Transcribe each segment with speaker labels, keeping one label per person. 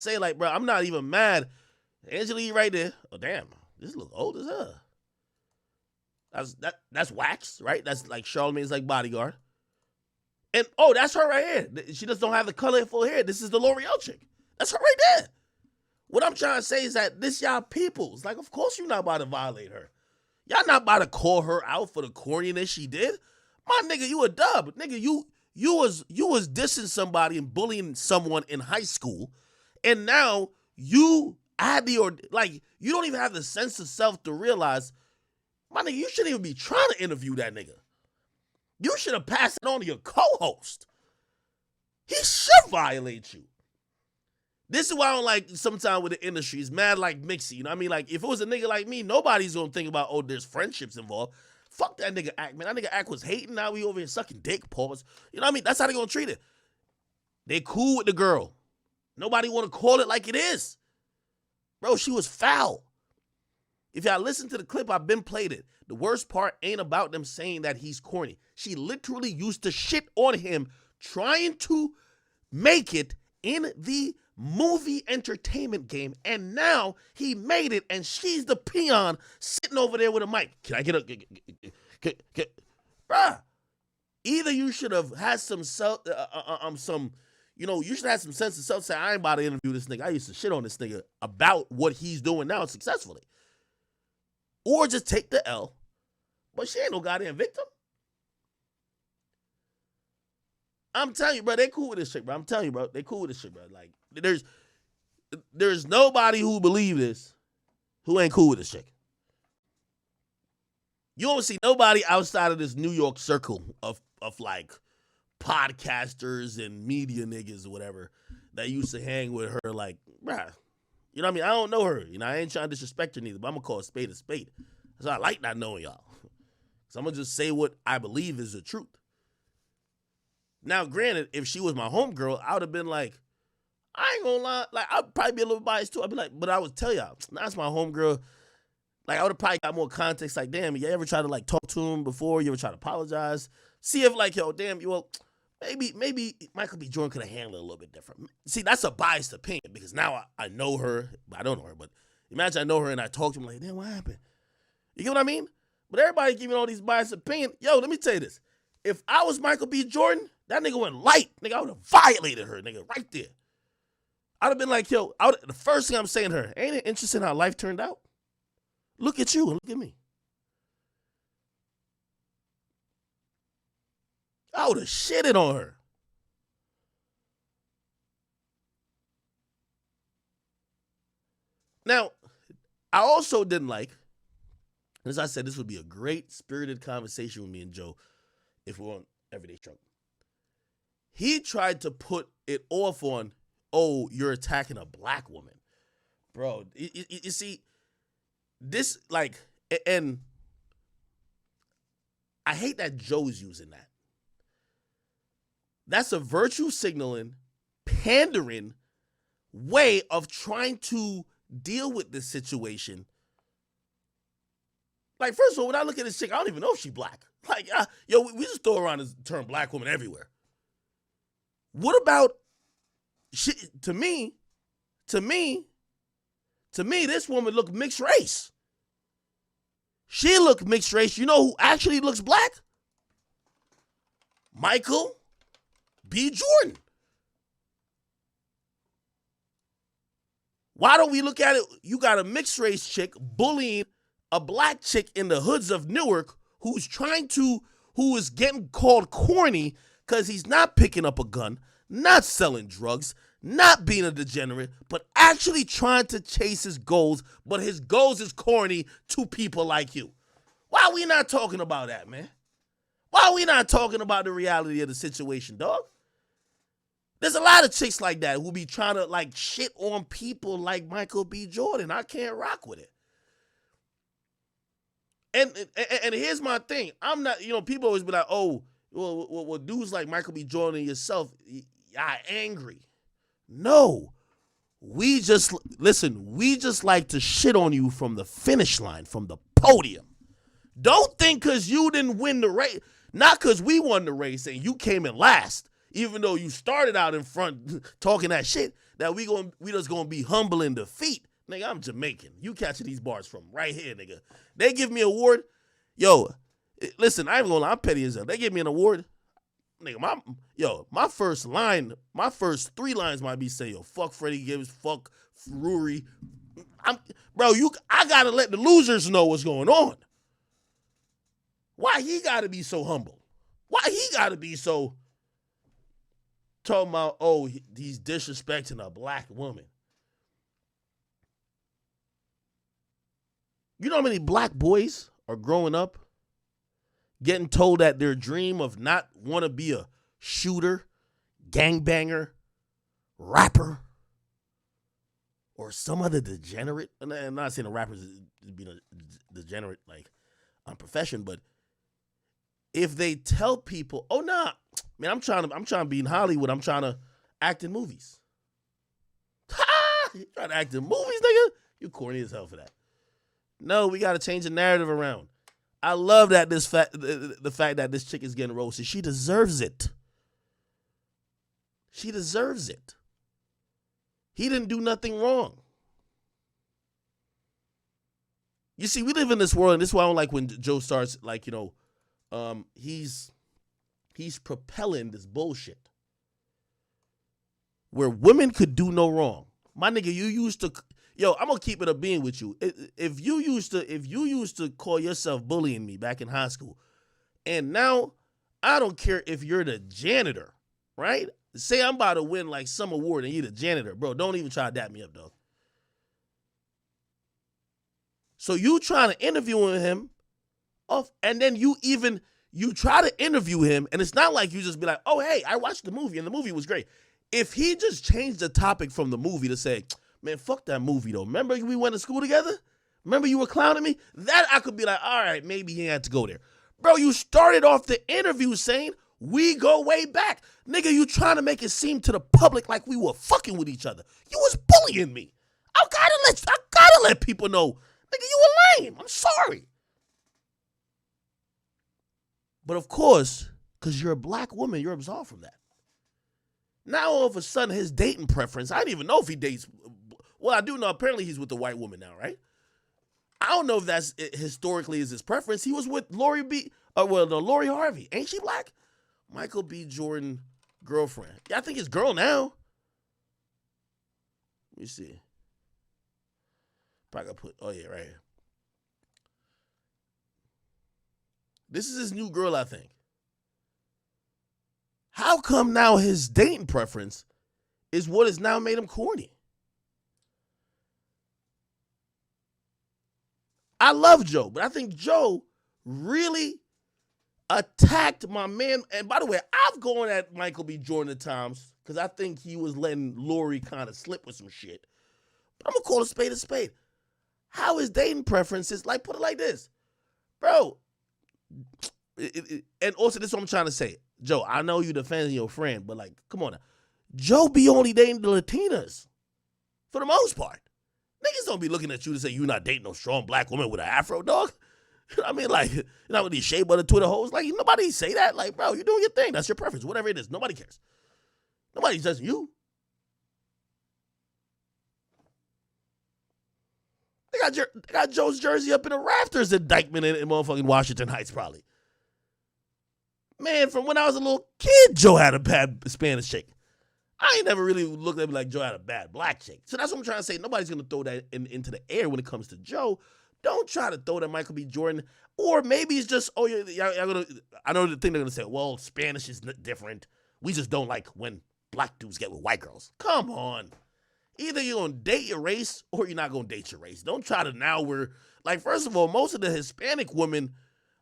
Speaker 1: say, like, bro, I'm not even mad. Angela Yee right there. Oh, damn. This look old as hell. That's Wax, right? That's like Charlamagne's like bodyguard. And, oh, that's her right here. She just don't have the colorful hair. This is the L'Oreal chick. That's her right there. What I'm trying to say is that this y'all peoples. Like, of course you're not about to violate her. Y'all not about to call her out for the corniness she did. My nigga, you a dub. Nigga, you was dissing somebody and bullying someone in high school, and now you you don't even have the sense of self to realize, my nigga, you shouldn't even be trying to interview that nigga. You should have passed it on to your co-host. He should violate you. This is why I don't like sometimes with the industry. It's mad like mixy. You know what I mean? Like, if it was a nigga like me, nobody's going to think about, oh, there's friendships involved. Fuck that nigga Act, man. That nigga Act was hating. Now we over here sucking dick, pause. You know what I mean? That's how they going to treat it. They cool with the girl. Nobody want to call it like it is. Bro, she was foul. If y'all listen to the clip, I've been played it. The worst part ain't about them saying that he's corny. She literally used to shit on him trying to make it in the movie entertainment game, and now he made it, and she's the peon sitting over there with a mic. Can I get a... Bruh, either you should have had you should have some sense of self, say, I ain't about to interview this nigga. I used to shit on this nigga about what he's doing now successfully. Or just take the L. But she ain't no goddamn victim. I'm telling you, bro, they cool with this shit, bro. I'm telling you, bro, they cool with this shit, bro. Like, there's nobody who believe this who ain't cool with this shit. You don't see nobody outside of this New York circle of like podcasters and media niggas or whatever that used to hang with her, like, bruh. You know what I mean? I don't know her. You know, I ain't trying to disrespect her neither, but I'm going to call a spade a spade. So I like not knowing y'all. So I'm going to just say what I believe is the truth. Now, granted, if she was my homegirl, I would have been like, I ain't gonna lie. Like, I'd probably be a little biased too. I'd be like, but I would tell y'all, that's my homegirl. Like, I would have probably got more context. Like, damn, you ever try to like talk to him before? You ever try to apologize? See if like, yo, damn, maybe Michael B. Jordan could have handled it a little bit different. See, that's a biased opinion because now I know her, but I don't know her. But imagine I know her and I talk to him like, damn, what happened? You get what I mean? But everybody giving all these biased opinions. Yo, let me tell you this. If I was Michael B. Jordan, that nigga went light. Nigga, I would have violated her, nigga, right there. I'd have been like, yo, the first thing I'm saying to her, ain't it interesting how life turned out? Look at you and look at me. I would have shitted on her. Now, I also didn't like, as I said, this would be a great spirited conversation with me and Joe if we're on Everyday Struggle. He tried to put it off on, oh, you're attacking a black woman. Bro, you see, this, like, and I hate that Joe's using that. That's a virtue signaling, pandering way of trying to deal with this situation. Like, first of all, when I look at this chick, I don't even know if she black. Like, we just throw around the term black woman everywhere. What about, to me, this woman looked mixed race. She looked mixed race. You know who actually looks black? Michael B. Jordan. Why don't we look at it? You got a mixed race chick bullying a black chick in the hoods of Newark who is getting called corny because he's not picking up a gun, not selling drugs, not being a degenerate, but actually trying to chase his goals, but his goals is corny to people like you. Why are we not talking about that, man? Why are we not talking about the reality of the situation, dog? There's a lot of chicks like that who be trying to like shit on people like Michael B. Jordan. I can't rock with it. And here's my thing. I'm not, people always be like, oh, well, dudes like Michael B. Jordan and yourself, y'all angry. No. We just like to shit on you from the finish line, from the podium. Don't think because you didn't win the race, not because we won the race and you came in last, even though you started out in front talking that shit. that we just gonna be humble in defeat. Nigga, I'm Jamaican. You catching these bars from right here, nigga. They give me an award. Yo, listen, I ain't gonna lie, I'm petty as hell. They give me an award. Nigga, my first line, my first 3 lines might be say, yo, fuck Freddie Gibbs, fuck Rory. I gotta let the losers know what's going on. Why he gotta be so humble? Why he gotta be so talking about, oh, he's disrespecting a black woman? You know how many black boys are growing up getting told that their dream of not want to be a shooter, gangbanger, rapper, or some other degenerate? And I'm not saying a rapper is being a degenerate like on profession, but if they tell people, oh nah, man, I'm trying to be in Hollywood, I'm trying to act in movies. Ha! You trying to act in movies, nigga? You corny as hell for that. No, we got to change the narrative around. I love that the fact that this chick is getting roasted. She deserves it. She deserves it. He didn't do nothing wrong. You see, we live in this world, and this is why I don't like when Joe starts, like, he's propelling this bullshit where women could do no wrong. My nigga, you used to... Yo, I'm gonna keep it a being with you. If you used to call yourself bullying me back in high school, and now I don't care if you're the janitor, right? Say I'm about to win like some award and you're the janitor, bro. Don't even try to dap me up, dog. So you trying to interview him, and then you try to interview him, and it's not like you just be like, oh hey, I watched the movie and the movie was great. If he just changed the topic from the movie to say, man, fuck that movie, though. Remember we went to school together? Remember you were clowning me? That I could be like, all right, maybe he had to go there. Bro, you started off the interview saying, we go way back. Nigga, you trying to make it seem to the public like we were fucking with each other. You was bullying me. I gotta let people know. Nigga, you were lame. I'm sorry. But of course, because you're a black woman, you're absolved from that. Now all of a sudden, his dating preference, I didn't even know if he dates... Well, I do know apparently he's with the white woman now, right? I don't know if that's historically is his preference. He was with Lori Harvey. Ain't she black? Michael B. Jordan girlfriend. Yeah, I think it's girl now. Let me see. Probably gotta oh yeah, right here. This is his new girl, I think. How come now his dating preference is what has now made him corny? I love Joe, but I think Joe really attacked my man. And by the way, I've gone at Michael B. Jordan at times because I think he was letting Lori kind of slip with some shit. But I'm going to call a spade a spade. How his dating preferences, like, put it like this. Bro, and also this is what I'm trying to say. Joe, I know you defending your friend, but like, come on now. Joe be only dating the Latinas for the most part. Niggas don't be looking at you to say you're not dating no strong black woman with an afro, dog. You know what I mean? Like, you know, with these shea butter Twitter hoes, like, nobody say that. Like, bro, you're doing your thing. That's your preference. Whatever it is. Nobody cares. Nobody's judging you. They got Joe's jersey up in the rafters at Dykeman in motherfucking Washington Heights, probably. Man, from when I was a little kid, Joe had a bad Spanish chick. I ain't never really looked at me like Joe had a bad black chick. So that's what I'm trying to say. Nobody's going to throw that into the air when it comes to Joe. Don't try to throw that Michael B. Jordan. Or maybe it's just, oh, y'all gonna, I know the thing they're going to say, well, Spanish is different. We just don't like when black dudes get with white girls. Come on. Either you're going to date your race or you're not going to date your race. Don't try to now like, first of all, most of the Hispanic women,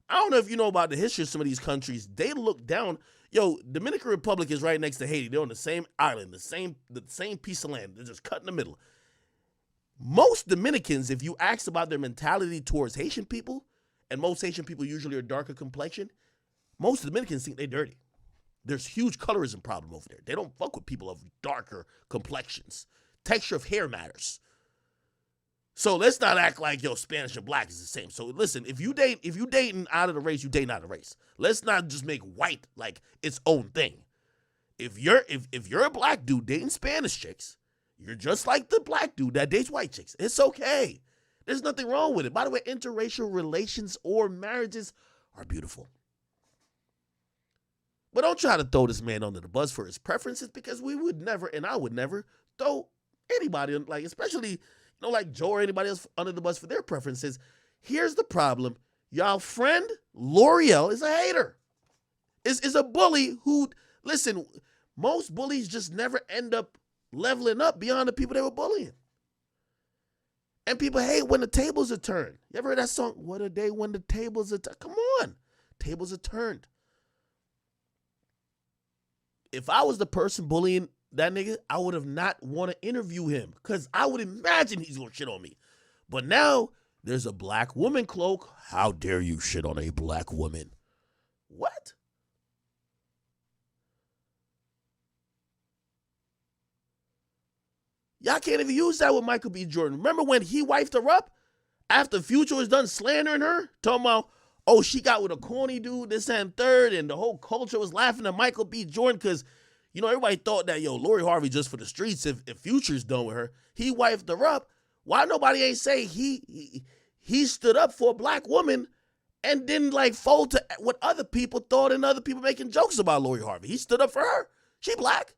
Speaker 1: I don't know if you know about the history of some of these countries. They look down. Yo, Dominican Republic is right next to Haiti. They're on the same island, the same piece of land. They're just cut in the middle. Most Dominicans, if you ask about their mentality towards Haitian people, and most Haitian people usually are darker complexion, most Dominicans think they're dirty. There's huge colorism problem over there. They don't fuck with people of darker complexions. Texture of hair matters. So let's not act like, yo, Spanish and black is the same. So listen, if you dating out of the race, you dating out of the race. Let's not just make white like its own thing. If you're a black dude dating Spanish chicks, You're just like the black dude that dates white chicks. It's okay. There's nothing wrong with it. By the way, interracial relations or marriages are beautiful. But don't try to throw this man under the bus for his preferences, because we would never, and I would never, throw anybody, like especially, like Joe or anybody else under the bus for their preferences. Here's the problem. Y'all friend, L'Oreal, is a hater. Is a bully who, listen, most bullies just never end up leveling up beyond the people they were bullying. And people hate when the tables are turned. You ever heard that song? What a day when the tables are turned. Come on. Tables are turned. If I was the person bullying that nigga, I would have not want to interview him, because I would imagine he's going to shit on me. But now there's a black woman cloak. How dare you shit on a black woman? What? Y'all can't even use that with Michael B. Jordan. Remember when he wifed her up after Future was done slandering her? Talking about, oh, she got with a corny dude, this and third, and the whole culture was laughing at Michael B. Jordan because, everybody thought that, Lori Harvey just for the streets if Future's done with her. He wifed her up. Why nobody ain't say he stood up for a black woman and didn't fold to what other people thought and other people making jokes about Lori Harvey? He stood up for her. She black,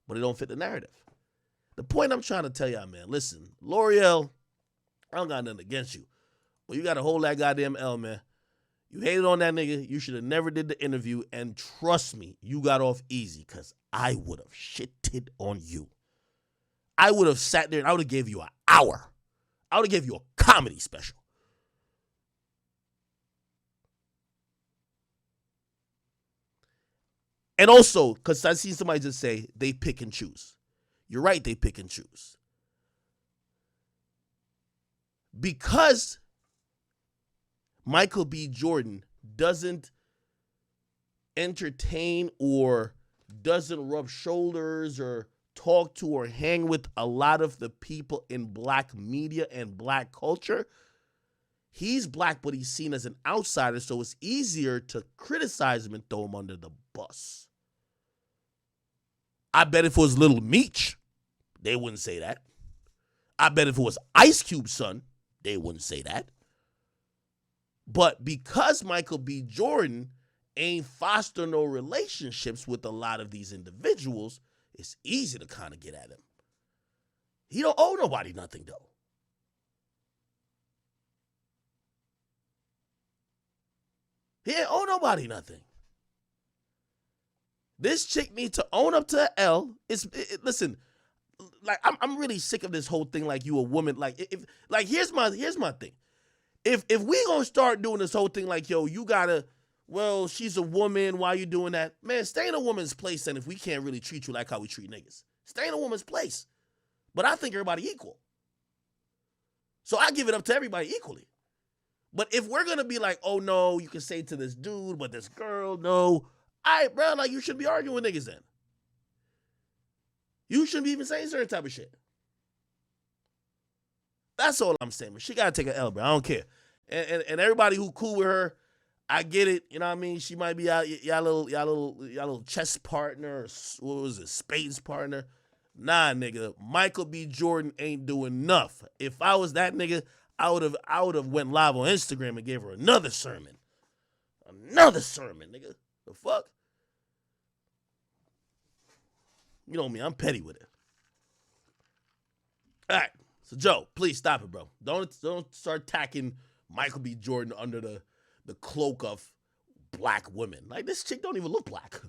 Speaker 1: but it don't fit the narrative. The point I'm trying to tell y'all, man, listen, L'Oreal, I don't got nothing against you, but you got to hold that goddamn L, man. You hated on that nigga. You should have never did the interview, and trust me, you got off easy, because I would have shitted on you. I would have sat there and I would have gave you an hour. I would have gave you a comedy special. And also, because I see somebody just say they pick and choose. You're right, they pick and choose. Because Michael B. Jordan doesn't entertain or doesn't rub shoulders or talk to or hang with a lot of the people in black media and black culture, he's black, but he's seen as an outsider, so it's easier to criticize him and throw him under the bus. I bet if it was Little Meech, they wouldn't say that. I bet if it was Ice Cube's son, they wouldn't say that. But because Michael B. Jordan ain't foster no relationships with a lot of these individuals, it's easy to kind of get at him. He don't owe nobody nothing, though. He ain't owe nobody nothing. This chick needs to own up to the L. Listen, I'm really sick of this whole thing. Like, you a woman. Here's my thing. If we gonna start doing this whole thing, you gotta, well, she's a woman, why you doing that? Man, stay in a woman's place. And if we can't really treat you like how we treat niggas, stay in a woman's place. But I think everybody equal. So I give it up to everybody equally. But if we're gonna be like, oh no, you can say to this dude, but this girl, no. All right, bro, you shouldn't be arguing with niggas then. You shouldn't be even saying certain type of shit. That's all I'm saying, man. She gotta take an L, bro. I don't care. And everybody who cool with her, I get it. You know what I mean? She might be y'all little chess partner, or what was it, spades partner. Nah, nigga. Michael B. Jordan ain't doing enough. If I was that nigga, I would have went live on Instagram and gave her another sermon. Another sermon, nigga. The fuck? You know me, I'm petty with it. All right. So, Joe, please stop it, bro. Don't start attacking Michael B. Jordan under the cloak of black women. This chick don't even look black.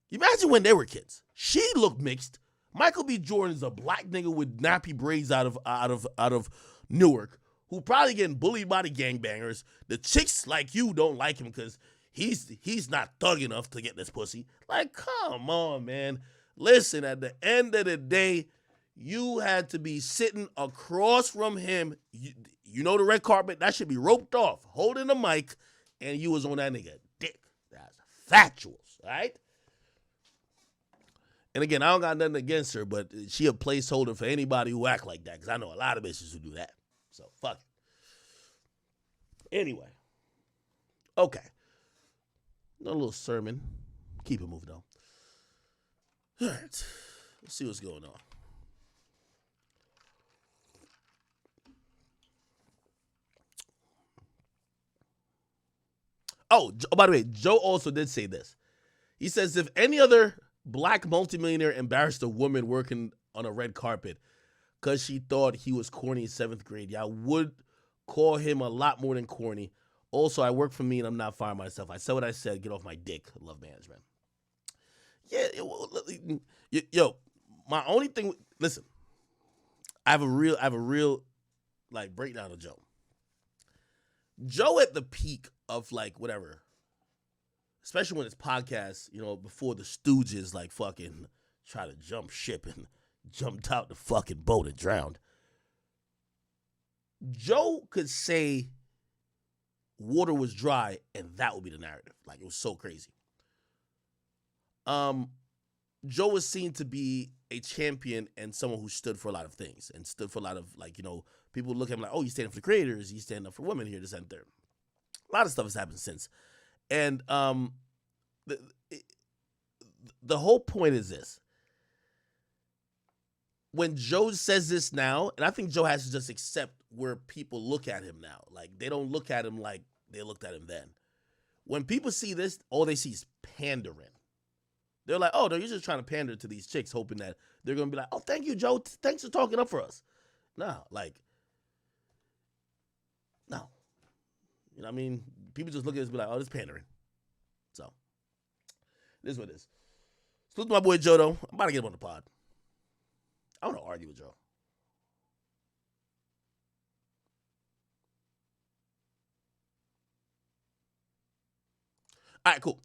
Speaker 1: You imagine when they were kids. She looked mixed. Michael B. Jordan's a black nigga with nappy braids out of Newark, who probably getting bullied by the gangbangers. The chicks like you don't like him because he's not thug enough to get this pussy. Come on, man. Listen, at the end of the day, you had to be sitting across from him. You know the red carpet, that should be roped off, holding the mic, and you was on that nigga dick. That's factuals, all right? And again, I don't got nothing against her, but she a placeholder for anybody who act like that, because I know a lot of bitches who do that. So, fuck it. Anyway. Okay. Another little sermon. Keep it moving on. All right. Let's see what's going on. Oh, by the way, Joe also did say this. He says, if any other black multimillionaire embarrassed a woman working on a red carpet because she thought he was corny in 7th grade, y'all would call him a lot more than corny. Also, I work for me and I'm not firing myself. I said what I said. Get off my dick. Love management. Yeah, yo, my only thing. Listen, I have a real like breakdown of Joe. Joe at the peak of like whatever, especially when it's podcasts, before the Stooges like fucking try to jump ship and jumped out the fucking boat and drowned. Joe could say water was dry and that would be the narrative. Like, it was so crazy. Joe was seen to be a champion and someone who stood for a lot of things and stood for a lot of, like, people look at him like, oh, he's standing for the creators, he's standing up for women here, this and there. A lot of stuff has happened since. And the whole point is this. When Joe says this now, and I think Joe has to just accept where people look at him now. Like, they don't look at him like they looked at him then. When people see this, all they see is pandering. They're like, oh, no, you're just trying to pander to these chicks, hoping that they're going to be like, oh, thank you, Joe. Thanks for talking up for us. No, like, no. You know what I mean? People just look at this and be like, oh, this is pandering. So, this is what it is. Salute to my boy Joe, though. I'm about to get him on the pod. I want to argue with Joe. All right, cool.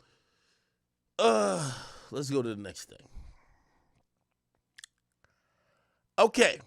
Speaker 1: Let's go to the next thing. Okay.